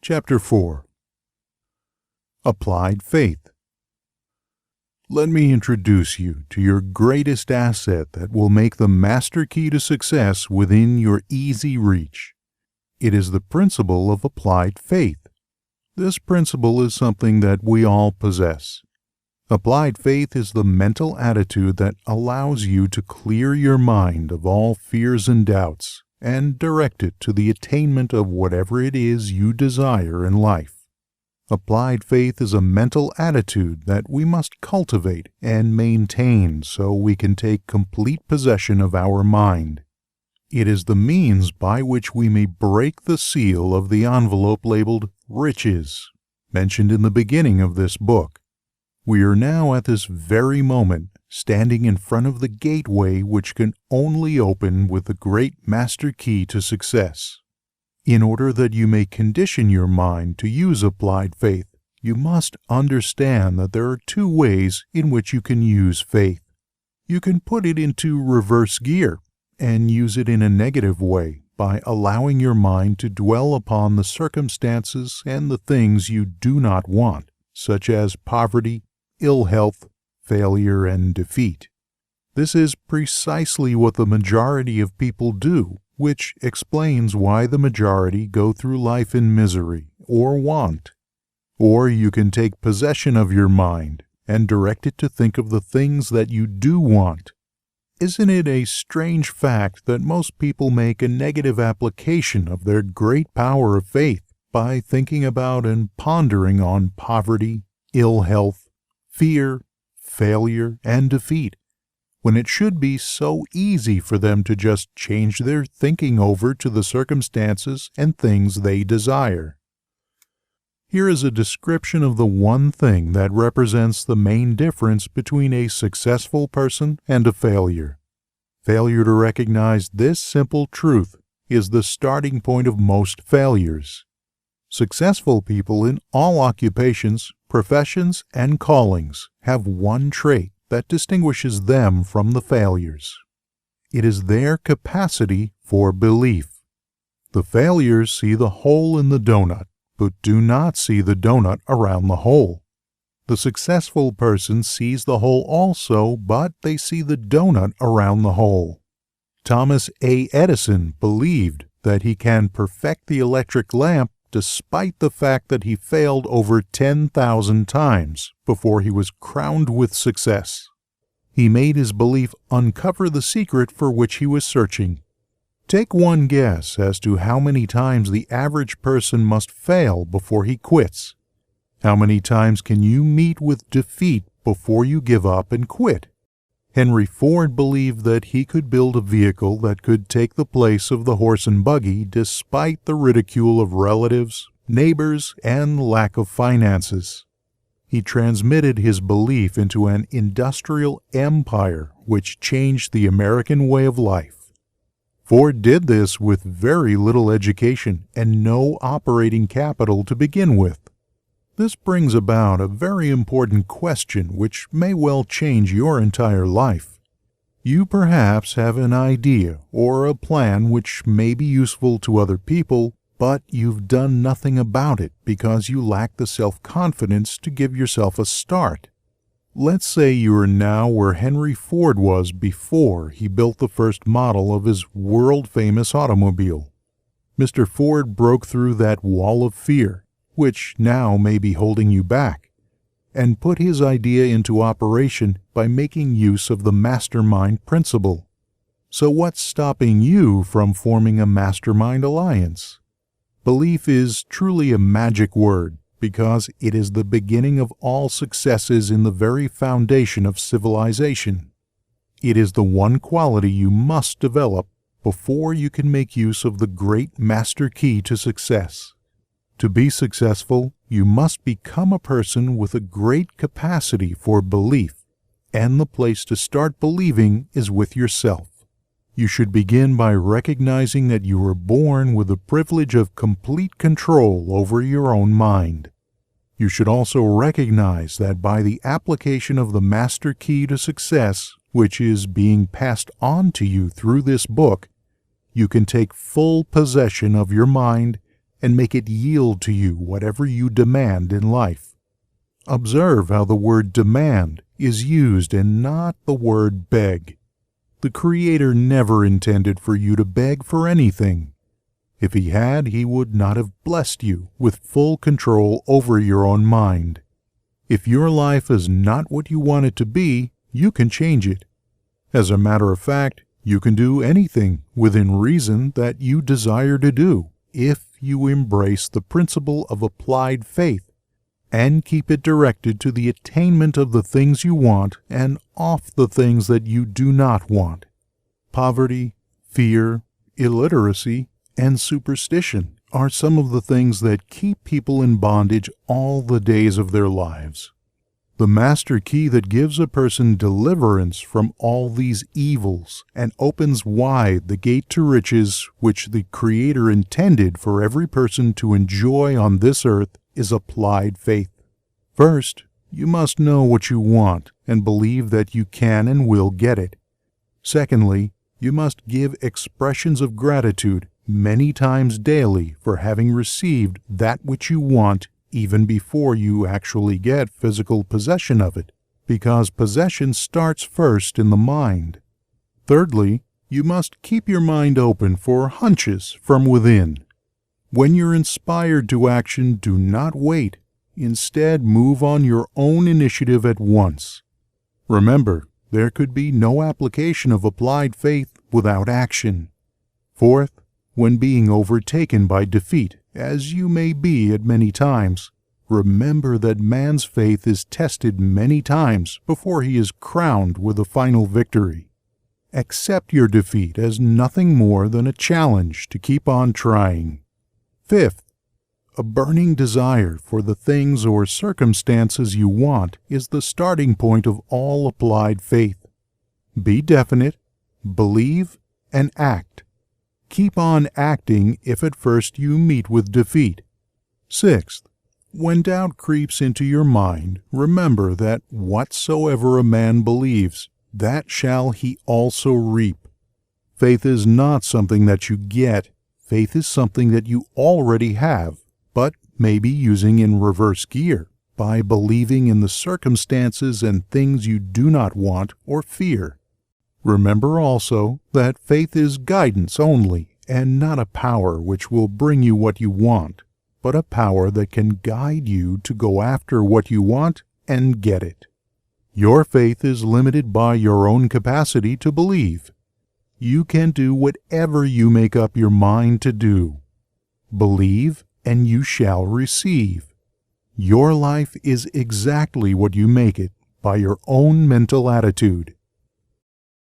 Chapter 4. Applied Faith. Let me introduce you to your greatest asset that will make the master key to success within your easy reach. It is the principle of applied faith. This principle is something that we all possess. Applied faith is the mental attitude that allows you to clear your mind of all fears and doubts and direct it to the attainment of whatever it is you desire in life. Applied faith is a mental attitude that we must cultivate and maintain so we can take complete possession of our mind. It is the means by which we may break the seal of the envelope labeled riches, mentioned in the beginning of this book. We are now at this very moment standing in front of the gateway which can only open with the great master key to success. In order that you may condition your mind to use applied faith, you must understand that there are two ways in which you can use faith. You can put it into reverse gear and use it in a negative way by allowing your mind to dwell upon the circumstances and the things you do not want, such as poverty, ill health, failure, and defeat. This is precisely what the majority of people do, which explains why the majority go through life in misery or want. Or you can take possession of your mind and direct it to think of the things that you do want. Isn't it a strange fact that most people make a negative application of their great power of faith by thinking about and pondering on poverty, ill health, fear, failure, and defeat, when it should be so easy for them to just change their thinking over to the circumstances and things they desire? Here is a description of the one thing that represents the main difference between a successful person and a failure. Failure to recognize this simple truth is the starting point of most failures. Successful people in all occupations, professions, and callings have one trait that distinguishes them from the failures. It is their capacity for belief. The failures see the hole in the donut, but do not see the donut around the hole. The successful person sees the hole also, but they see the donut around the hole. Thomas A. Edison believed that he can perfect the electric lamp despite the fact that he failed over 10,000 times before he was crowned with success. He made his belief uncover the secret for which he was searching. Take one guess as to how many times the average person must fail before he quits. How many times can you meet with defeat before you give up and quit? Henry Ford believed that he could build a vehicle that could take the place of the horse and buggy despite the ridicule of relatives, neighbors, and lack of finances. He transmitted his belief into an industrial empire which changed the American way of life. Ford did this with very little education and no operating capital to begin with. This brings about a very important question which may well change your entire life. You perhaps have an idea or a plan which may be useful to other people, but you've done nothing about it because you lack the self-confidence to give yourself a start. Let's say you are now where Henry Ford was before he built the first model of his world-famous automobile. Mr. Ford broke through that wall of fear, which now may be holding you back, and put his idea into operation by making use of the mastermind principle. So what's stopping you from forming a mastermind alliance? Belief is truly a magic word because it is the beginning of all successes in the very foundation of civilization. It is the one quality you must develop before you can make use of the great master key to success. To be successful, you must become a person with a great capacity for belief, and the place to start believing is with yourself. You should begin by recognizing that you were born with the privilege of complete control over your own mind. You should also recognize that by the application of the master key to success, which is being passed on to you through this book, you can take full possession of your mind and make it yield to you whatever you demand in life. Observe how the word demand is used and not the word beg. The Creator never intended for you to beg for anything. If He had, He would not have blessed you with full control over your own mind. If your life is not what you want it to be, you can change it. As a matter of fact, you can do anything within reason that you desire to do if you embrace the principle of applied faith and keep it directed to the attainment of the things you want and off the things that you do not want. Poverty, fear, illiteracy, and superstition are some of the things that keep people in bondage all the days of their lives. The master key that gives a person deliverance from all these evils and opens wide the gate to riches which the Creator intended for every person to enjoy on this earth is applied faith. First, you must know what you want and believe that you can and will get it. Secondly, you must give expressions of gratitude many times daily for having received that which you want even before you actually get physical possession of it, because possession starts first in the mind. Thirdly, you must keep your mind open for hunches from within. When you're inspired to action, do not wait. Instead, move on your own initiative at once. Remember, there could be no application of applied faith without action. Fourth, when being overtaken by defeat, as you may be at many times, remember that man's faith is tested many times before he is crowned with a final victory. Accept your defeat as nothing more than a challenge to keep on trying. Fifth, a burning desire for the things or circumstances you want is the starting point of all applied faith. Be definite, believe, and act. Keep on acting if at first you meet with defeat. Sixth, when doubt creeps into your mind, remember that whatsoever a man believes, that shall he also reap. Faith is not something that you get. Faith is something that you already have, but may be using in reverse gear by believing in the circumstances and things you do not want or fear. Remember also that faith is guidance only, and not a power which will bring you what you want, but a power that can guide you to go after what you want and get it. Your faith is limited by your own capacity to believe. You can do whatever you make up your mind to do. Believe, and you shall receive. Your life is exactly what you make it by your own mental attitude.